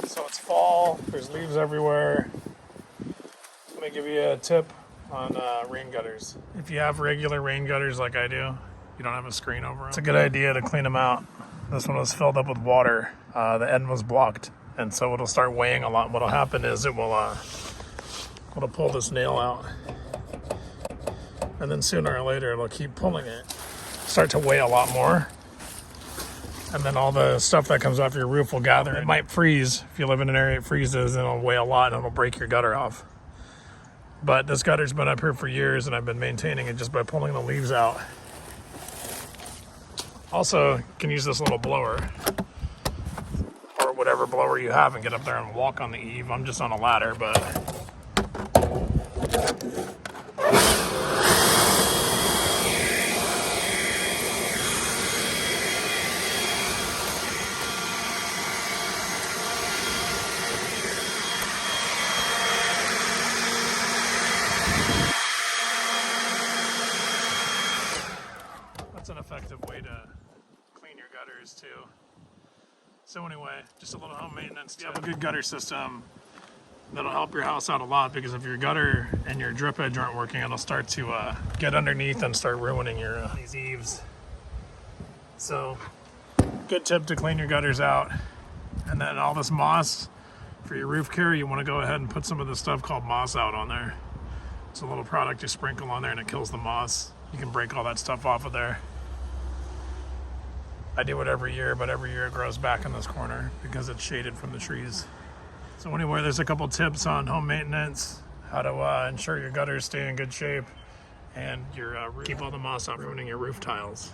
So it's fall, there's leaves everywhere. Let me give you a tip on rain gutters. If you have regular rain gutters like I do, you don't have a screen over them, it's a good idea to clean them out. This one was filled up with water. The end was blocked, and so it'll start weighing a lot. What'll happen is it'll pull this nail out, and then sooner or later it'll keep pulling it, start to weigh a lot more. And then all the stuff that comes off your roof will gather. It might freeze. If you live in an area it freezes, and it'll weigh a lot and it'll break your gutter off. But this gutter's been up here for years, and I've been maintaining it just by pulling the leaves out. Also, you can use this little blower or whatever blower you have and get up there and walk on the eave. I'm just on a ladder, but that's an effective way to clean your gutters too. So anyway, just a little home maintenance. If you have a good gutter system, that'll help your house out a lot, because if your gutter and your drip edge aren't working, it'll start to get underneath and start ruining your these eaves. So good tip to clean your gutters out. And then all this moss for your roof care, you want to go ahead and put some of this stuff called Moss Out on there. It's a little product you sprinkle on there and it kills the moss. You can break all that stuff off of there. I do it every year, but every year it grows back in this corner because it's shaded from the trees. So anyway, there's a couple tips on home maintenance, how to ensure your gutters stay in good shape, and your keep all the moss off ruining your roof tiles.